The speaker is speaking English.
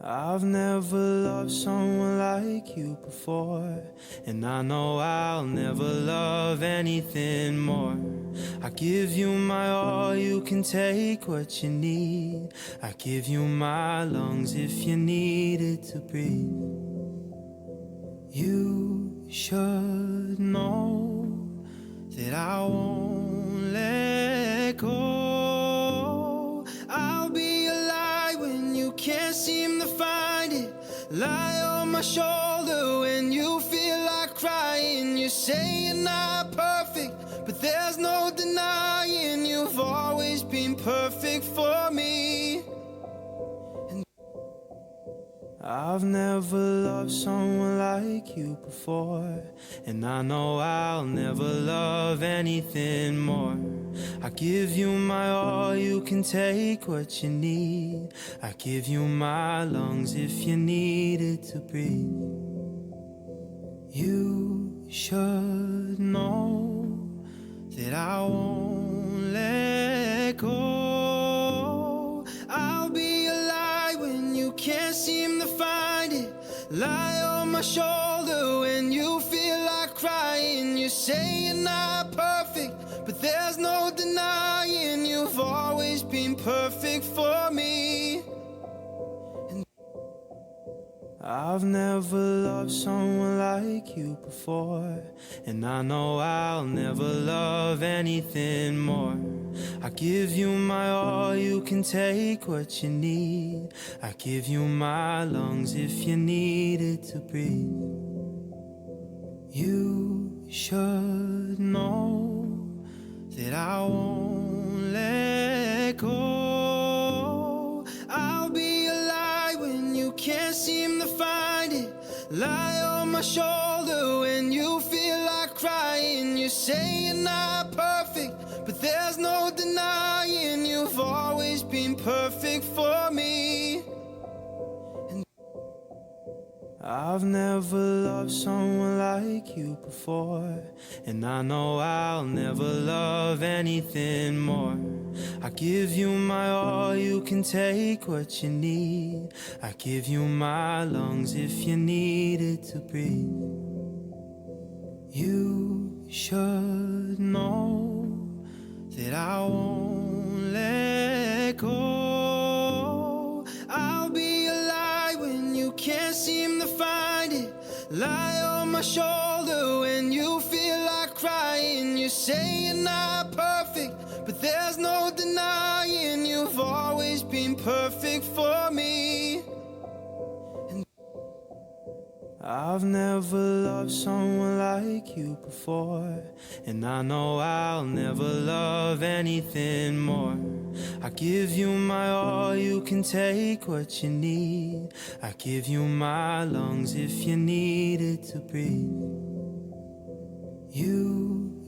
I've never loved someone like you before, and I know I'll never love anything more. I give you my all, you can take what you need. I give you my lungs if you need it to breathe. You should know that I won't let go. I'll be a lie when you can't seem to find it. Lie on my shoulder when you feel like crying. You say you're not perfect, but there's no denying you've always been perfect for me. I've never loved someone like you before, and I know I'll never love anything more. I give you my all, you can take what you need. I give you my lungs if you need it to breathe. You should know that I won't let go. I'll be a lie when you can't seem to find it. Lie on my shoulder when you feel like crying. You say you're not perfect, but there's no denying you've always been perfect for me. I've never loved someone like you before, and I know I'll never love anything more. I give you my all, you can take what you need. I give you my lungs if you need it to breathe. You should know that I won't let go. I'll be a lie when you can't seem to find it. Lie on my shoulder when you feel like crying. You say you're not perfect, but there's no denying you've always been perfect for me. I've never loved someone like you before, and I know I'll never love anything more. I give you my all, you can take what you need. I give you my lungs if you need it to breathe. You should know that I won't let go. I'll be a lie when you can't seem to find it. Lie on my shoulder when you feel like crying. You say you're not perfect, but there's no denying you've always been perfect for me. I've never loved someone like you before, and I know I'll never love anything more. I give you my all, you can take what you need. I give you my lungs if you need it to breathe. You